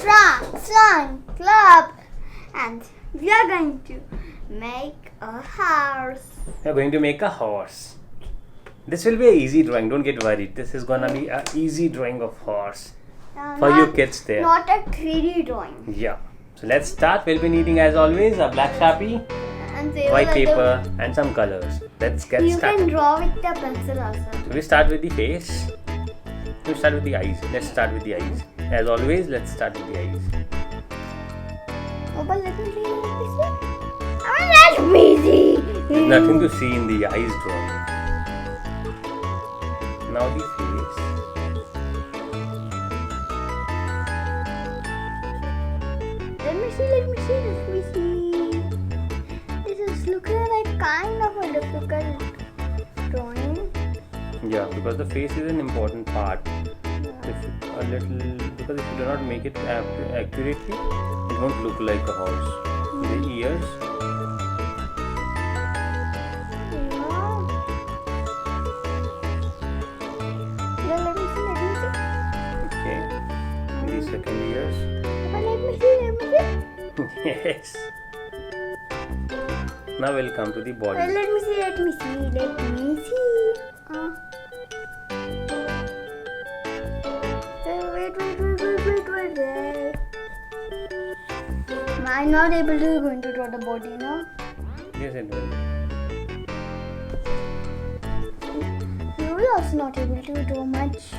trunk, club, and we are going to make a horse. We are going to make a horse. This will be an easy drawing. Don't get worried. This is gonna be an easy drawing of horse for you kids there. Not a 3D drawing. Yeah. So let's start. We'll be needing, as always, a black sharpie, And white paper, and some colors. Let's get you started. can draw with the pencil also. So we start with the face. We start with the eyes. Let's start with the eyes. As always, let's start with the eyes. Oh, but let me see. Oh, that's busy. There's nothing to see in the eyes drawing. Now the face. Let me see. This is looking like kind of a difficult drawing. Yeah, because the face is an important part. Because if you do not make it accurately, it won't look like a horse. The ears. Yeah, let me see. Okay. The second ears. Let me see. Yes. Now we'll come to the body. Let me see. Wait. I'm not able to going to draw the body now. Yes, it will. You will also not able to draw much.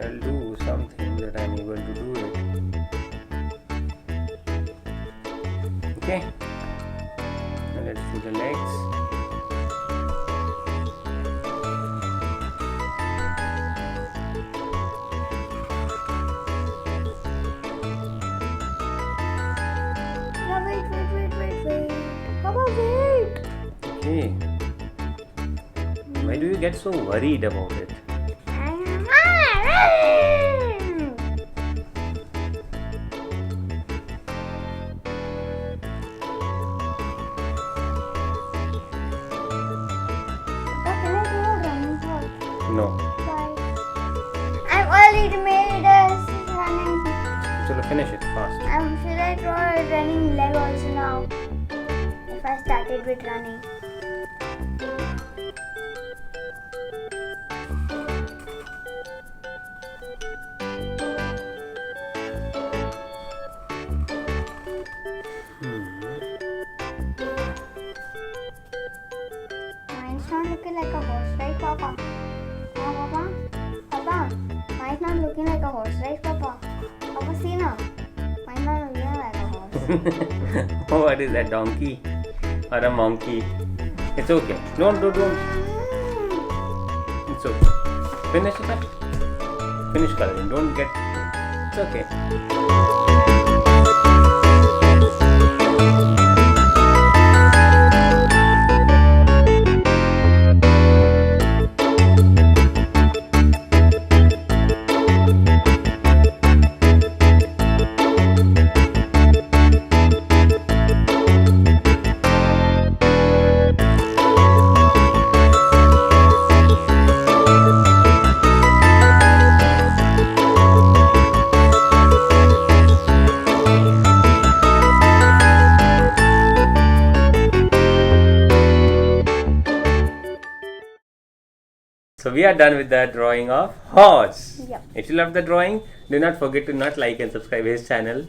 I'll do something that I'm able to do it. Okay. Now let's do the legs. Now wait. Papa, wait. Okay. Why do you get so worried about it? No. I've already made us running. So finish it fast. Should I draw a running leg also now? If I started with running. Mine's not looking like a horse, right, Papa? Papa, mine's not looking like a horse, right, Papa? Papa, see now. Mine's not looking like a horse. Oh, what is that, donkey or a monkey? It's okay. Don't. It's okay. Finish it up. Finish coloring. Don't get. It's okay. So we are done with the drawing of horse. Yep. If you love the drawing, do not forget to not like and subscribe his channel,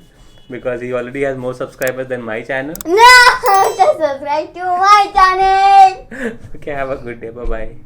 because he already has more subscribers than my channel. No, just subscribe to my channel. Okay, have a good day. Bye bye.